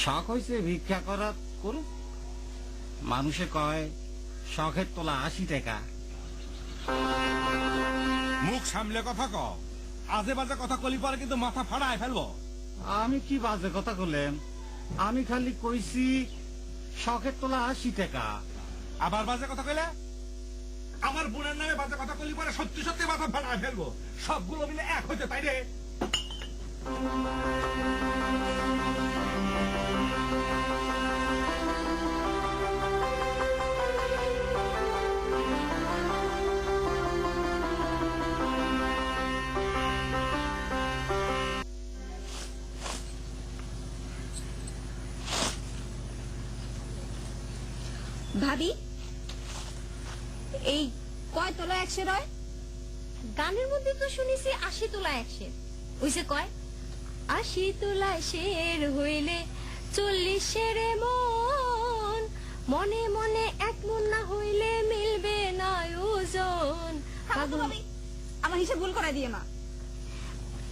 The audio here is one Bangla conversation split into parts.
শখ হয়েছে ভিক্ষা করা করুক। মানুষে কয় শখের তোলা 80 টাকা। মুখ সামলে কথা ক, আজে বাজে কথা কলি পরে কিন্তু মাথা ফাড়ায় ফেলবো। আমি কি বাজে কথা বললেন? আমি খালি কইছি শখের তোলা 80 টাকা। আবার বাজে কথা কইলে? আমার বোনের নামে বাজে কথা কলি পরে সত্যি সত্যি মাথা ফাড়ায় ফেলবো। সবগুলো মিলে এক হইতে তাই রে। ভাবি, এই কয় তোলা 100 হয়? গানের মধ্যে তো শুনেছি 80 তোলা 100। ওইসে কয় 80 তোলা শের হইলে 40 শেরে মন, মনে মনে এক মন না হইলে মিলবে না ওজন। ভাবি, আমার হিসাব ভুল করে দিও না।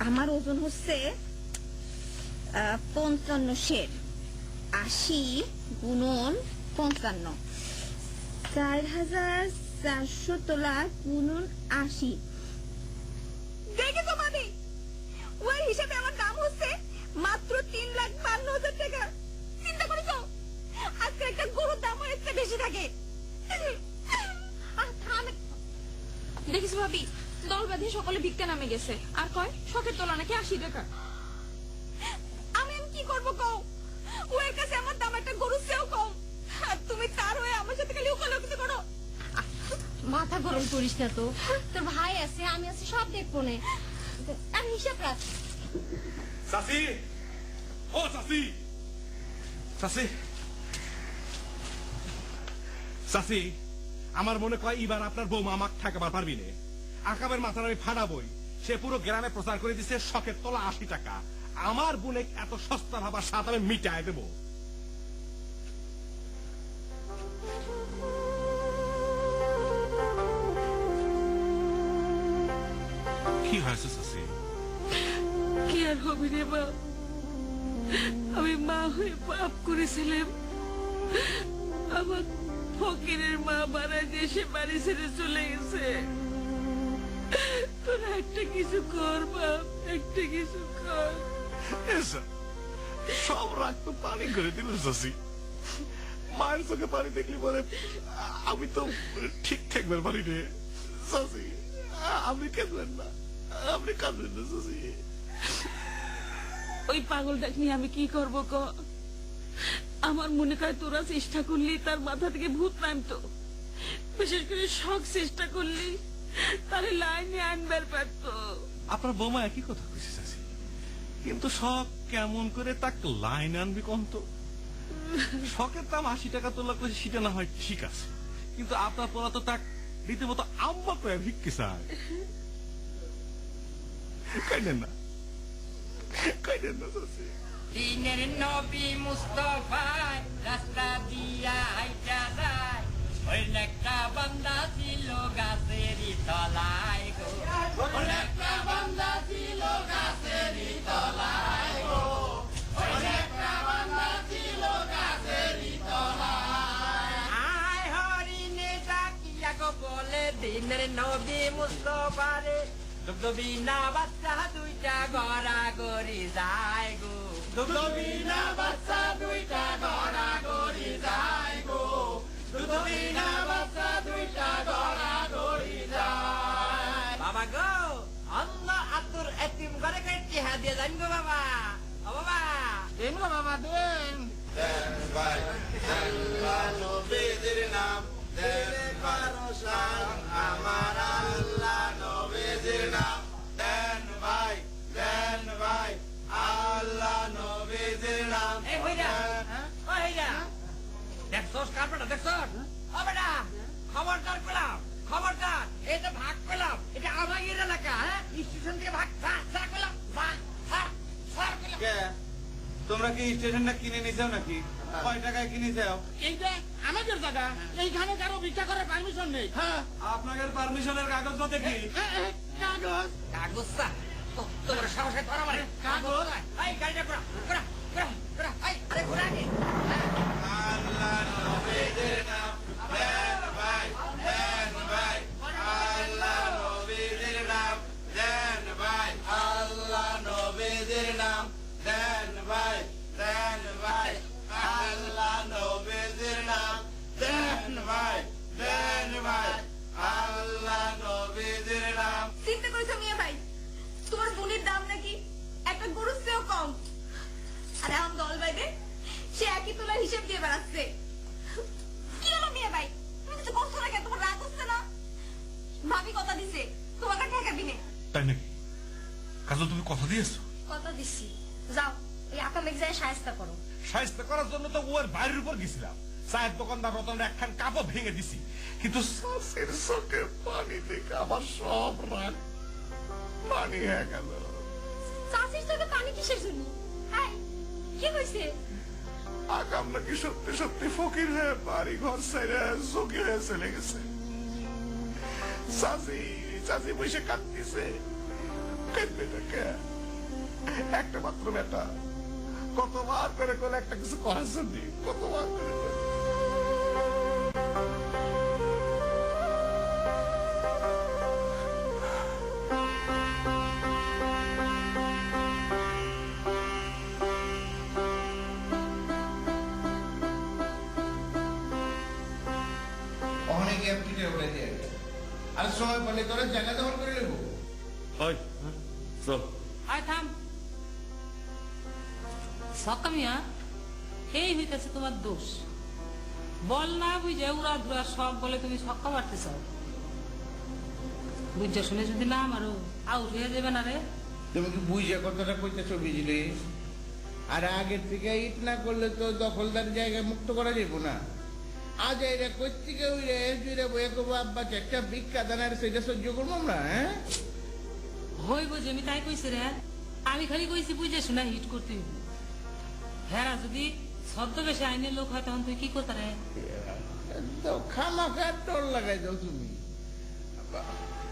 আমার ওজন হচ্ছে 55 শের। 80 গুণন 55, 4400 তোলা গুণন 80। দেখেছো ভাবি, ওই হিসাবে আমার দাম হচ্ছে মাত্র 3,52,000 টাকা। চিন্তা করেছো? আজকে একটা গরুর দাম অনেকটা বেশি থাকে। দেখিস ভাবি, দল বাঁধিয়ে সকলে ভিক্ষা নামে গেছে, আর কয় শখের তোলা নাকি 80 টাকা। আমি কি করবো কও? ওর কাছে আমার দাম একটা গরুর চেয়েও কম, আর তুমি তার হয়ে আমার সাথে খালি ওকালতি করো। মাথা গরম করিস না তো, তোর ভাই আছে, আমি আছি, সব দেখবো না। আমি হিসাব রাখ। চাচি, ও চাচি, চাচি, চাচি, আমার মনে কয় এবার আপনার বৌমা আমাকে ঠেকাবার পারবি না। আকাবের মাথার আমি ফাটাবই। সে পুরো গ্রামে প্রচার করে দিচ্ছে শখের তোলা 80 টাকা। আমার বোনে এত সস্তা ভাবার সাথে আমি মিটায় দেবো। কি হয়েছে চাচি? কি আর হবে রে বাপ, আমি মা হয়ে পাপ করেছিলাম। আমার ফকিরের মা মারা দেশে বাড়ি ছেড়ে চলে গেছে। তোরা একটা কিছু কর বাপ, একটা কিছু কর। সব রাগ তো পানি করে দিল চাচি। মায়ের চোখে পানি দেখলি বলে আমি তো ঠিক থাকবার পারি রে চাচি। আপনি কাঁদবেন না, আপনি কাঁদবেন না চাচি। ওই পাগলটাকে নিয়ে আমি কি করবো ক? আমার মনে হয় তোরা চেষ্টা করলি তার মাথা থেকে ভূত নামতো। বিশেষ করে শখ চেষ্টা করলি তাহলে লাইনে আনবার পারতো। আপনার বৌমা একই কথা কইছে চাচি, কিন্তু শখ কেমন করে তাক লাইন আনবি কোন তো? শখের দাম 80 টাকা তোলা করে সেটা না হয় ঠিক আছে, কিন্তু আপনার পোলা তো তাক রীতিমতো আম্মা করে ভিক্ষি চায়। কাইনেন না, কাইনেন না চাচি। দিনের নবী মুস্তফায় রাস্তা দিয়া হাইটা যায়, ওই একটা বান্দা ছিল গাছেরই তলায় গো, ওই একটা বান্দা ছিল গাছেরই তলায় গো, ওই একটা বান্দা ছিল গাছেরই তলায়। আয় হরিণে ডাকিয়া গো বলে দিনের নবী মুস্তফারে, দুগ্ধবিনা বাচ্চা দুইটা গড়াগড়ি যায় গো, দুগ্ধবিনা বাচ্চা দুইটা গড়াগড়ি যায় গো, দুগ্ধবিনা বাচ্চা দুইটা গড়াগড়ি যায়। বাবা গো, অন্য আতুর এতিম ঘরে কেটে হাদিয়া যান গো বাবা। ও বাবা দেন গো বাবা, দেন। দেন ভাই আল্লাহ নবীর নাম, দেন পারসান আমার আল্লাহ নবীর নাম, দেন ভাই আল্লাহ নবীর নাম। এই হইরা, ও হইরা, দেখছস কারটা দেখছস? ও বেটা, খবরদার পেলাম, খবরদার, এটা ভাগ পেলাম, এটা আমাদের এলাকা। হ্যাঁ, স্টেশন থেকে ভাগ পেলাম, ভাগ পেলাম। তোমরা কি স্টেশনটা কিনে নিয়েছো নাকি? কয় টাকায় কিনে যাও? এইটা আমাদের জায়গা, এইখানে কারো ভিক্ষা করার পারমিশন নেই। হ্যাঁ, আপনাদের পারমিশনের কাগজ তো দেখি। কাগজ কাগজ তোমার সাহসে ধরা মানে কাগজ। এই গাড়িটা ঘোরা ঘোরা ঘোরা ঘোরা, এই আরে ঘোরা সে একই তোলার হিসেব দিয়ে বেড়াচ্ছে। কি হলো মেয়ে ভাই, তুমি কিছু করছো না কেন? তোমার রাগ হচ্ছে না? ভাবি কথা দিছে তোমাকে ঠেকাবি না। তাই নাকি? কাজল তুমি কথা দিয়েছো? কথা দিছি, যাও এই আকামেক যায় সাহায্য করো। সাহায্য করার জন্য তো ওর বাড়ির উপর গেছিলাম, চায়ের দোকানদার রতনের একখান কাপড় ভেঙে দিছি, কিন্তু শাশের চোখে পানি দেখে আমার সব রাগ পানি হয়ে গেল। চাচির চোখে পানি কিসের জন্য? হাই, কি হয়েছে? আগাম নাকি সত্যি সত্যি ফকির হয়ে বাড়ি ঘর ছেড়ে যোগী হয়ে চলে গেছে। চাচি চাচি বসে কাঁদতেছে। কাঁদবে টাকা একটা মাত্র বেটা, কতবার করে করে একটা কিছু করার জন্য কতবার করে করে। অনেকে পিঠে উঠে দিয়ে আর সময় পেলে তোরা জায়গা দখল করে নেবো। ওই চল। আয় থাম সকামিয়া, এই হইতেছে তোমার দোষ। বল না বুঝে উড়া ধুরা সব বলে তুমি সক্কা মারতে চাও। বুঝে শুনে যদি না মারো আউট হয়ে যাবে না রে। তুমি কি বুঝে কথাটা কইতেছো বিজলি? আর আগের থেকে ইট না করলে তো দখলদার জায়গা মুক্ত করা যাবো না। আজ এরা কোথেকে উইরে জুড়ে বয়ে কবো আব্বা একটা ভিক্ষা দানার সেটা সহ্য করবো আমরা? হ্যাঁ হইব যে আমি তাই কইছি রে, আমি খালি কইছি বুঝে শুনে হিট করতে হইব। হ্যাঁ যদি ছদ্মবেশে আইনের লোক হয় তখন তুই কি করতে রে? তো খামাখা টোল লাগাই দাও তুমি।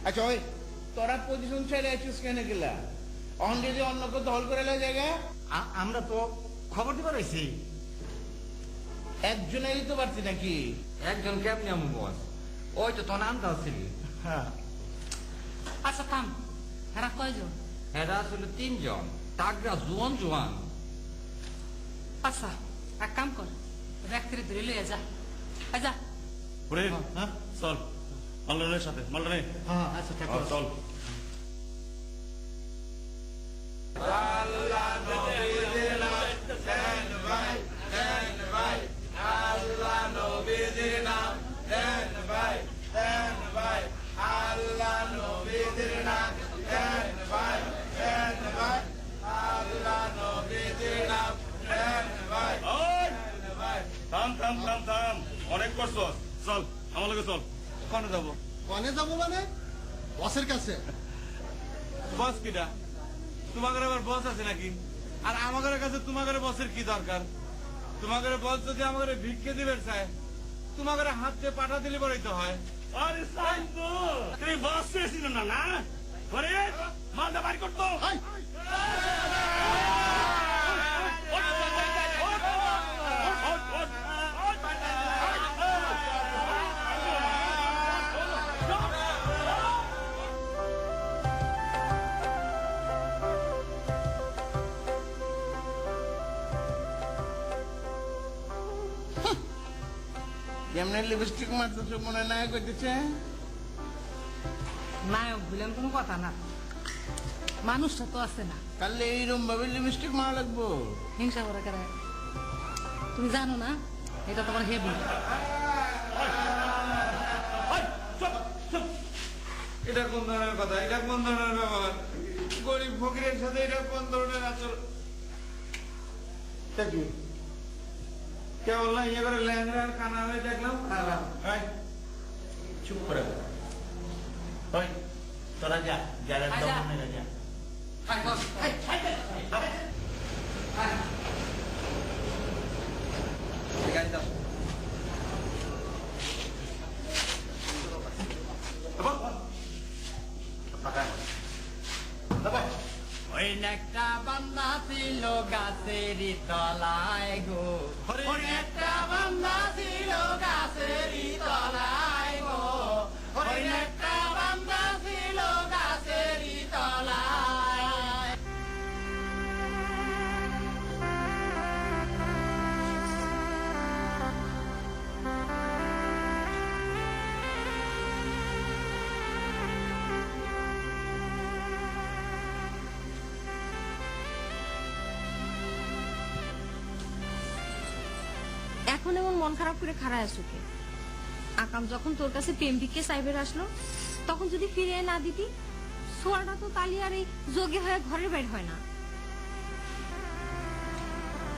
আচ্ছা ওই তোরা পজিশন ছেড়ে আছিস কেন গেলা? অন যদি অন্য কেউ দখল করে এলো জায়গা, আমরা তো খবর দিবার হয়েছি। একজনেরই তো পারছি নাকি? একজন কেমনি আমি বস, ওই তো তোর নামটা ছিল। হ্যাঁ, আচ্ছা থাম, হেরা কয়জন? এরা আসলে 3 জন, তাগরা জোয়ান জোয়ান। আচ্ছা এক কাম কর, ব্যক্তিরে ধরে লইয়া যা। যা ওরে চল মালনের সাথে, মালনে হ্যাঁ, আচ্ছা ঠিক আছে। চল। থাম থাম থাম থাম, অনেক করছ, চল আমার লগে চল। কনে যাবো? কনে যাবো মানে? বসের কাছে। বস কিটা? তোমাদের আবার বস আছে নাকি? আর আমাদের কাছে তোমাদের বসের কি দরকার? তোমাদের বস যদি আমাদের ভিক্ষে দিবে চায়, তোমাদের হাত দিয়ে পাঠা দিলে পরেই তো হয়। আরে শান্ত, তুমি বস ছিল না না? আরে মালটা বাড়ি করতো। এই, যেমন লিপস্টিক মারতেছো মনে না করতেছে। নায়ক বললাম কোনো কথা না, মানুষটা তো আছে না। তাহলে এইরকম ভাবে লিপস্টিক মারা লাগবো? হিংসা করে কেন? তুমি জানো না এটা তোমার হেবি। এটা কোন ধরনের কথা? এটা কোন ধরনের ব্যবহার? গরিব ফকিরের সাথে এটা কোন ধরনের আচরণ? কেবল না ইয়ে করে ল্যাংড়া আর কানা হয়ে দেখলাম। চুপ করে ওই তোরা যা যারা আয় যা। দমনে যা। ঠিক আছে যাও। ওই একটা বান্দা ছিল গাছেরই তলায় গো, ওই একটা বান্দা ছিল গাছেরই তলায় গো, ওই একটা বান্দা ছিল গাছেরই তলায়। এখন এমন মন খারাপ করে খাড়ায় আছো কে? আকাম যখন তোর কাছে প্রেমভিককে সাইবের আসলো তখন যদি ফিরে না দিতি, সোয়াটা তো তালি আর এই যোগে হয়ে ঘরের বাইর হয় না।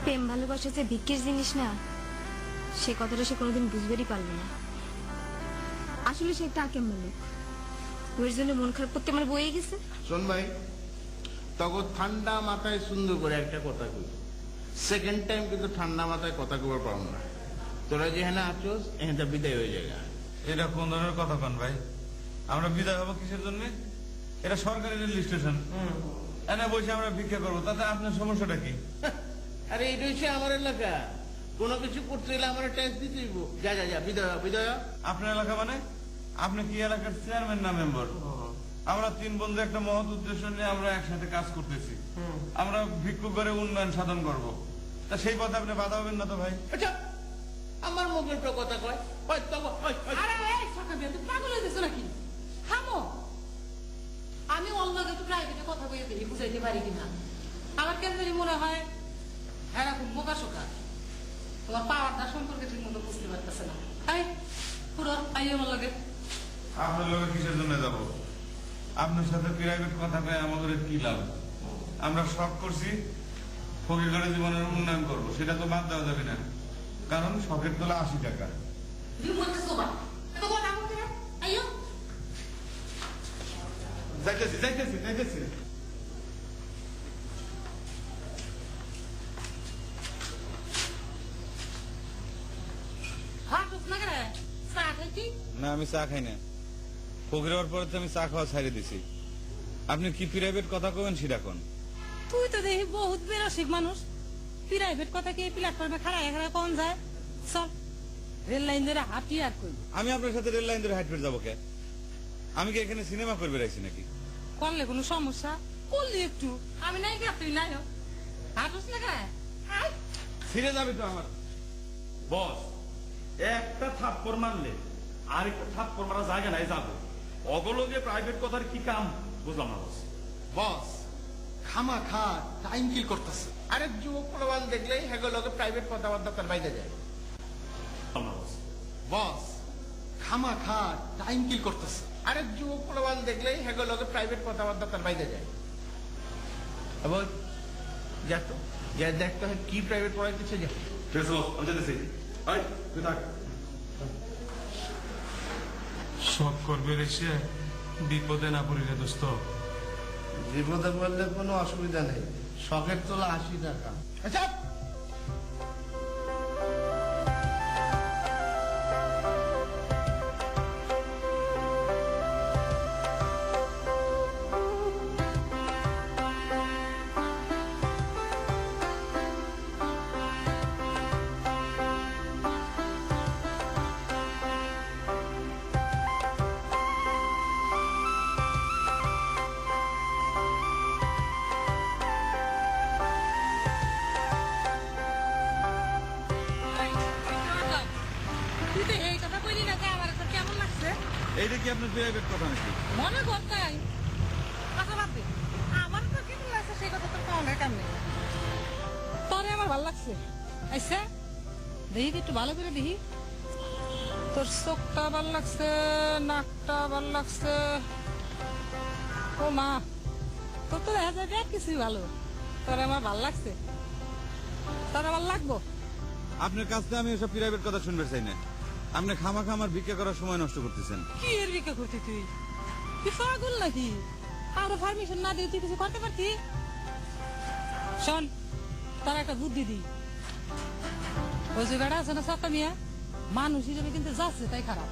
প্রেম ভালোবাসা যে ভিক্ষের জিনিস না, সে কথাটা সে কোনোদিন বুঝবেরই পারলো না। আসলে সে একটা আকেম লোক, ওর জন্য মন খারাপ করতে আমার বয়ে গেছে। শোন ভাই, তখন ঠান্ডা মাথায় সুন্দর করে একটা কথা কই, সেকেন্ড টাইম কিন্তু ঠান্ডা মাথায় কথা কবার পারব না। তোরা যেখানে আছোস এখানটা বিদায় হয়ে যায়। এটা কোন ধরনের কথা কন ভাই? আমরা বিদায় হবো কিসের জন্য? এটা সরকারি রেল স্টেশন, এনে বসে আমরা ভিক্ষা করবো, তাতে আপনার সমস্যাটা কি? আরে এটা হচ্ছে আমার এলাকা, কোনো কিছু করতে গেলে আমার ট্যাক্স দিতে হইব। যা যা যা, বিদায় হ, বিদায় হ। আপনার এলাকা মানে? আপনি কি এলাকার চেয়ারম্যান না মেম্বার? আমরা 3 বন্ধু একটা মহৎ উদ্দেশ্য নিয়ে আমরা একসাথে কাজ করতেছি। আমরা ভিক্ষু করে উন্নয়ন সাধন করব, তা সেই পথে আপনি বাধা হবেন না তো ভাই? আচ্ছা, আমার মুখের তো কথা কয়, ওই তো, ওই, ওই। আরে এই সকাল দিয়ে তুমি পাগল হয়ে গেছো নাকি? থামো। আমি অন্যকে তো প্রাইভেটে কথা বলে দিই, বুঝাইতে পারি কিনা। আমার কেন জানি মনে হয় হ্যাঁ খুব বোকা শোকা, তোমার পাওয়ারটা সম্পর্কে ঠিক মতো বুঝতে পারতেছে না। এই পুরো আই আমার লাগে। আপনার লোকে কিসের জন্য যাব? আপনার সাথে প্রাইভেট কথা কয়ে আমাদের কি লাভ? আমরা শখ করছি ফকিরগড়ের জীবনের উন্নয়ন করব, সেটা তো বাদ দেওয়া যাবে না, কারণ শখের তোলা 80 টাকা। তুমি বলতেছো বা তো বল আমাকে আইও। যাইতেছি যাইতেছি যাইতেছি। হ্যাঁ তুই না করে চা খাইতি? না, আমি চা খাই না। ফকির হওয়ার পরে তো আমি চা খাওয়া ছাড়িয়ে দিছি। আপনি কি প্রাইভেট কথা কবেন সেটা কোন? তুই তো দেখি বহুত বেরসিক মানুষ, প্রাইভেট কথা কি প্ল্যাটফর্মে খাড়ায় খাড়ায় কোন যায়? চল রেল লাইন ধরে হাঁটি আর কই। আমি আপনার সাথে রেল লাইন ধরে হাইটফেট যাবো কে? আমি কি এখানে সিনেমা করবে রাখছি নাকি? করলে কোনো সমস্যা? করলি একটু, আমি নাই গে তুই নাই হাঁটুস না গায়ে। ছিঁড়ে যাবে তো আমার। বস, একটা থাপ্পড় মারলে আরেকটা থাপ্পড় মারা জায়গা নাই যাবো। অগলগে প্রাইভেট কথার কি কাম বুঝলাম না বস। বস খামা খা টাইম কিল করতেছে। আরে যুবক প্রমাণ দেখলেই হেগুলোকে প্রাইভেট কথাবার্তা তার বাইরে যায়। বুঝলাম না বস। বস খামা খা টাইম কিল করতেছে। আরে যুবক প্রমাণ দেখলেই হেগুলোকে প্রাইভেট কথাবার্তা তার বাইরে যায়। আবার যা তো, যা দেখতে হয় কি প্রাইভেট পড়াইতেছে যা। ঠিক আছে বস, আমি যেতেছি। এই, তুই থাক। সব করবে রেসে বিপদে না পড়ি রে দোস্ত। বিপদে পড়লে কোনো অসুবিধা নেই, শখের তোলা 80 টাকা। আচ্ছা তুই তো এই কথা কইলি না, আমার এখন কেমন লাগছে এইটা কি আপনার প্রাইভেট কথা নাকি? মনে করতাই। কথা বাদ দে, আমার তো কেমন লাগছে সেই কথা তোর পাওয়া না কেমনে। তোরে আমার ভালো লাগছে। আচ্ছা দেখি তো একটু ভালো করে দেখি, তোর চোখটা ভালো লাগছে, নাকটা ভালো লাগছে। ও মা, তোর তো দেখা যায় দেখ কিছুই ভালো। তোর আমার ভালো লাগছে, তোর আমার লাগবো। আপনার কাছ থেকে আমি এসব প্রাইভেট কথা শুনতে চাই না। আপনি খামাখা আমার ভিক্ষা করার সময় নষ্ট করতেছেন। কি এর ভিক্ষা করতে তুই? তুই পাগল নাকি? আমরা পারমিশন না দিয়ে তুই কিছু করতে পারতি? শোন, তার একটা বুদ্ধি দি। ওই যে গাড়া আছে না সত্তা মিয়া, মানুষ হিসেবে কিন্তু যাচ্ছে তাই খারাপ।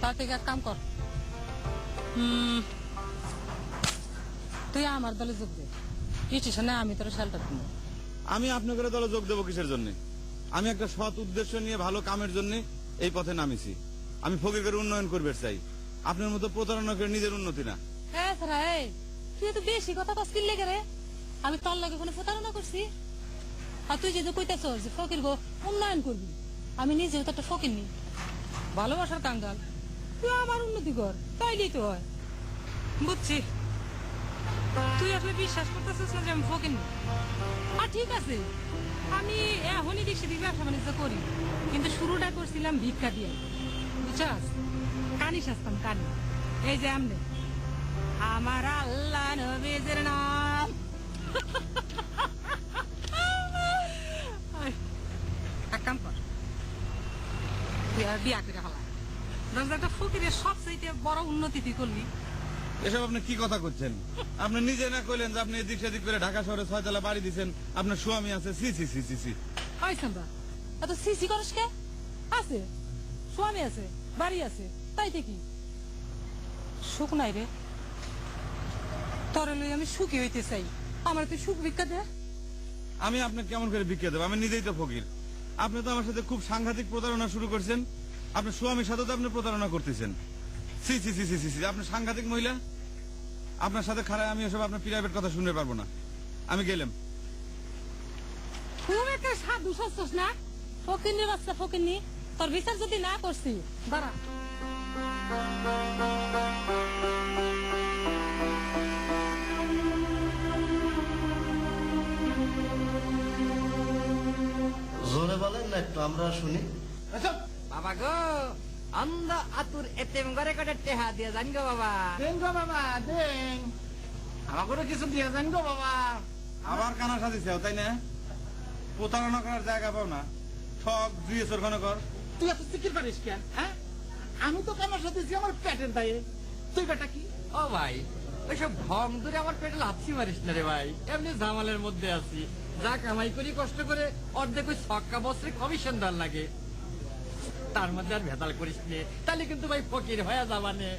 তার থেকে এক কাম কর, তুই আমার দলে যোগ দে। স্টেশনে আমি তোর শেল্টার কিনবো। আমি আপনাদের দলে যোগ দেবো কিসের জন্য? আমি একটা সৎ উদ্দেশ্য নিয়ে ভালো কামের জন্য এই পথে নামিছি। আমি ফকিরের উন্নয়ন করবে চাই, আপনার মতো প্রতারণা করে নিজের উন্নতি না। হ্যাঁ স্যার, তুই তো বেশি কথা কস কিনলে গে রে। আমি তোর লগে কোনো প্রতারণা করছি? আর তুই যদি কইতেছ যে ফকির গো উন্নয়ন করবি, আমি নিজেও তো একটা ফকির নি, ভালোবাসার কাঙ্গাল। তুই আমার উন্নতি কর, তাইলেই তো হয়। বুঝছি, তুই আসলে বিশ্বাস করতেছিস না যে আমি ফকির নি। আর ঠিক আছে, আমি এখনই এদিক সেদিক ব্যবসা বাণিজ্য করি, কিন্তু শুরুটা করছিলাম ভিক্ষা দিয়ে, বুঝছস? কানি সাজতাম কানি। এই যে আমনে আমার আল্লাহ নবীর নাম। এক কাম কর, তুই আর বিয়া করে ফেলা। একটা ফকিরের সবচেয়ে বড় উন্নতি তুই করলি। এসব আপনি কি কথা করছেন? আপনি নিজে না কইলেন যে আপনি এদিক সেদিক করে ঢাকা শহরে 6 তলা বাড়ি দিচ্ছেন, আপনার স্বামী আছে। সি সি সি সি সি। ওই সাম্বা, এত সিসি করিস কে? আছে, স্বামী আছে, বাড়ি আছে, তাইতে কি সুখ নাই রে? তরে লই আমি সুখী হইতে চাই, আমার তুই সুখ ভিক্ষা দে। আমি আপনাকে কেমন করে বিক্রি দেবো? আমি নিজেই তো ফকির। আপনি তো আমার সাথে খুব সাংঘাতিক প্রতারণা শুরু করছেন। আপনার স্বামীর সাথে তো আপনি প্রতারণা করতেছেন। সি সি সি সি সি সি। আপনি সাংঘাতিক মহিলা। আপনার সাথে খারাপ আমি এসব আপনার প্রাইভেট কথা শুনতে পারবো না। আমি গেলাম। খুব একটা সাধু সস্তাস না, ফকিরনি বাচ্চা ফকিরনি। তোর বিচার যদি না করছি, দাঁড়া। জোরে বলেন না একটু, আমরা শুনি। বাবা গো, অন্ধ আতুর এতেম ঘরে কটা টেহা দিয়ে জান গো বাবা। দেন গো বাবা, দেন। আমাকে কিছু দিয়ে যান গো বাবা। আবার কানা সাজিছে, তাই না? প্রতারণা করার জায়গা পাও না। ঠক জুয়ে চোরখানা কর। তুই এত সিকির পারিস কেন? হ্যাঁ, আমি তো কামার সাথে আমার পেটের দায়ে। তুই বেটা কি? ও ভাই, ওইসব ঢং ধরে আমার পেটে লাথি মারিস না রে ভাই। এমনি জামালের মধ্যে আছি, যা কামাই করি কষ্ট করে অর্ধেক ওই ছক্কা বছরে কমিশন দেওয়ার লাগে। তার মধ্যে আর ভেদাল করিস নে, তাহলে কিন্তু ভাই ফকির হয়ে যাবানে।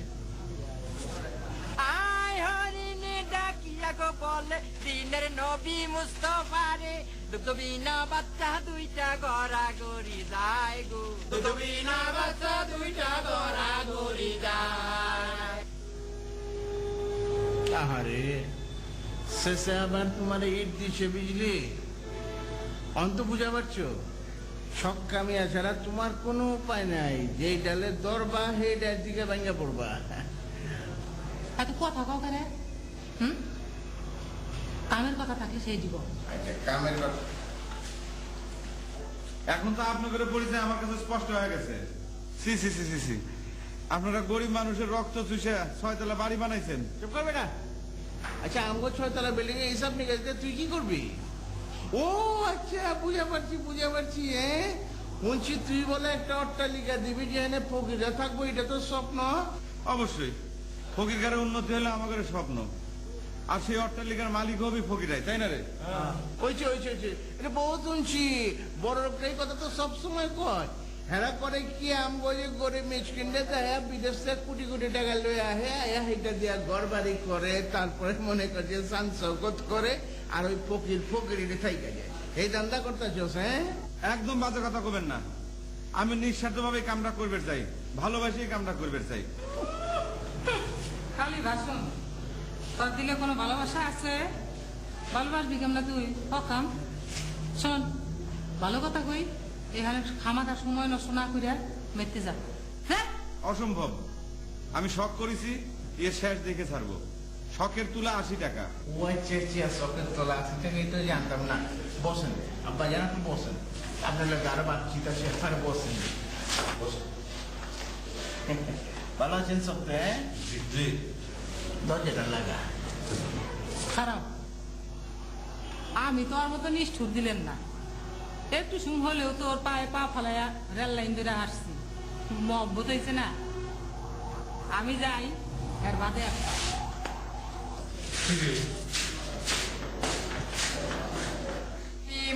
আয় হরিণে ডাকিয়া গো বলে দিনের নবী মুস্তফারে, দুগ্ধ বিনা বাচ্চা দুইটা গড়াগড়ি যায় গো, দুগ্ধ বিনা বাচ্চা দুইটা গড়াগড়ি যায়। আহারে, শেষে আবার তোমার ইট দিছে বুঝলি? অন্ত বুঝা পারছো? সকামি ছাড়া তোমার কোনো উপায় নাই। যে ডালে দরবা সেই ডাল দিকে ভাঙ্গা পড়বা। এত কথা কাউ কেন? কামের কথা থাকলে সেই দিব। আচ্ছা, কামের কথা। এখন তো আপনাদের পরিচয় আমার কাছে স্পষ্ট হয়ে গেছে। সি সি সি সি সি। আপনারা গরিব মানুষের রক্ত চুষে 6 তলা বাড়ি বানাইছেন। চুপ কর বেটা। আচ্ছা, আমগো 6 তলা বিল্ডিং এ হিসাব নিকাশ দিয়ে তুই কি করবি? ও আচ্ছা, বুঝা পারছি বুঝা পারছি। শুনছি তুই বলে একটা অট্টালিকা দিবি যেখানে ফকিরা থাকবো, এটা তো স্বপ্ন। অবশ্যই ফকিরগারের উন্নতি হলে আমাদের স্বপ্ন। আর সেই অট্টালিকার মালিক হবে ফকিরাই, তাই না রে? হয়েছে হয়েছে হয়েছে, এটা বহুত শুনছি। বড় লোকটা এই কথা তো সবসময় কয়। হেরা করে কি আমগো যে গরিব মিসকিনদের দেয় বিদেশ থেকে কোটি কোটি টাকা লয়ে আহে, আয়া এটা দিয়া ঘর বাড়ি করে, তারপরে মনে করছে সান চৌকত করে, আর ওই ফকির ফকিরিতে থাইকা যায়। এই দান্দা করতেছস? হ্যাঁ, একদম বাজে কথা কবেন না। আমি নিঃস্বার্থভাবে কামটা করবে চাই, ভালোবাসি কামটা করবে চাই। খালি ভাষণ, তোর দিলে কোনো ভালোবাসা আছে? ভালোবাসবি কেমন তুই? হকাম শোন, ভালো কথা কই, এখানে খামাখা সময় নষ্ট না করিয়া মেতে যা। হ্যাঁ, অসম্ভব। আমি শখ করেছি, এর শেষ দেখে ছাড়বো। শখের তুলা 80 টাকা। ওই চেঁচিয়া শখের তোলা আছে থেকে তো জানতাম না। বসেন আব্বা, জানা তো বসেন। আপনার লোক আরো বাতচিত আছে, আর বসেন বসেন। ভালো আছেন সব? হ্যাঁ, দরজাটা লাগা। খারাপ। আমি তো আর মতো নিষ্ঠুর দিলেন না। একটু সুম হলেও তোর পায়ে পা ফালাইয়া রেল লাইন ধরে আসছি, মহব্বত হয়েছে না? আমি যাই, এর বাদে একটা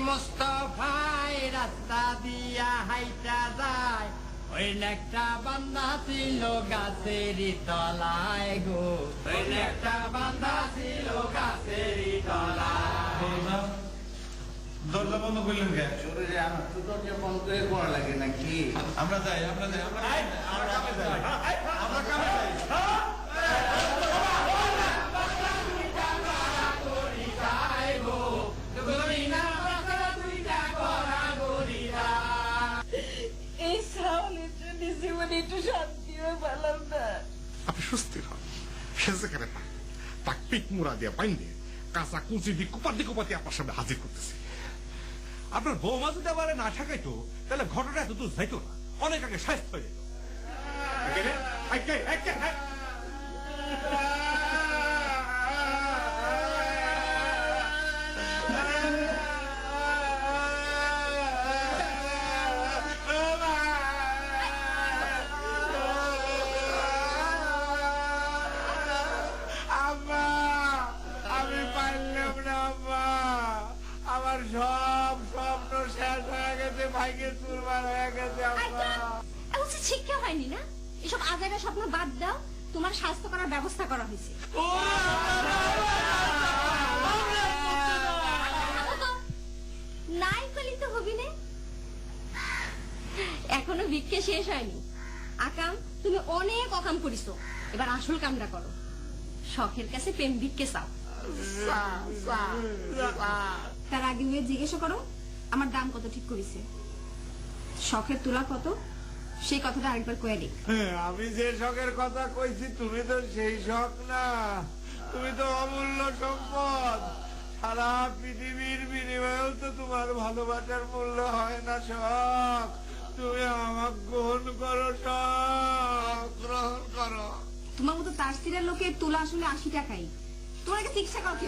মুস্তফাই রাস্তা দিয়া হাইটা যায়, ওই একটা বান্দা ছিল গাছেরই তলায় গো, ওই একটা বান্দা ছিল গাছেরই তলায়। দরজা বন্ধ করলেন কে? শরীরে আমার তো দরজা বন্ধ করে করা লাগে নাকি? আমরা যাই, আমরা যাই, আমরা কামে যাই, আমরা কামে যাই। এই সাউন্ড জীবনে একটু শান্তিও পেলাম না। আপনি সুস্থির হন। সে যেখানে তাক পিক মুড়া দিয়ে বাইন দিয়ে কাঁচা কুচি দিয়ে কুপাতি কুপাতি আপনার সামনে হাজির করতেছি। আপনার বৌমা যদি আবার না ঠেকাইতো তাহলে ঘটনা এত দূর যাইতো না, অনেক আগে স্বাস্থ্য হয়ে যেত। আম্মা, আমি পারলাম না আম্মা, আমার সব স্বপ্ন শেষ হয়ে গেছে, ভাইকে চুরমার হয়ে গেছে আম্মা। এখন সে শিক্ষা হয়নি না, এসব আজাইরা স্বপ্ন বাদ দাও, তোমার স্বাস্থ্য করার ব্যবস্থা করা হয়েছে। নাই করলি তো হবি না, এখনো ভিক্ষে শেষ হয়নি। আকাম, তুমি অনেক অকাম করিছো, এবার আসল কামটা করো, শখের কাছে প্রেম ভিক্ষে চাও। তার আগে গিয়ে জিজ্ঞাসা করো আমার দাম কত ঠিক করেছে, শখের তুলা কত, সেই কথাটা আরেকবার কয়ে দিই। আমি যে শখের কথা কইছি তুমি তো সেই শখ না, তুমি তো অমূল্য সম্পদ। সারা পৃথিবীর বিনিময়েও তো তোমার ভালোবাসার মূল্য হয় না শখ। তুমি আমাকে গ্রহণ করো শখ, গ্রহণ করো। তোমার মতো তার সিরের লোকের তুলা আসলে 80 টাকাই, তোমার চিকিৎসা করো।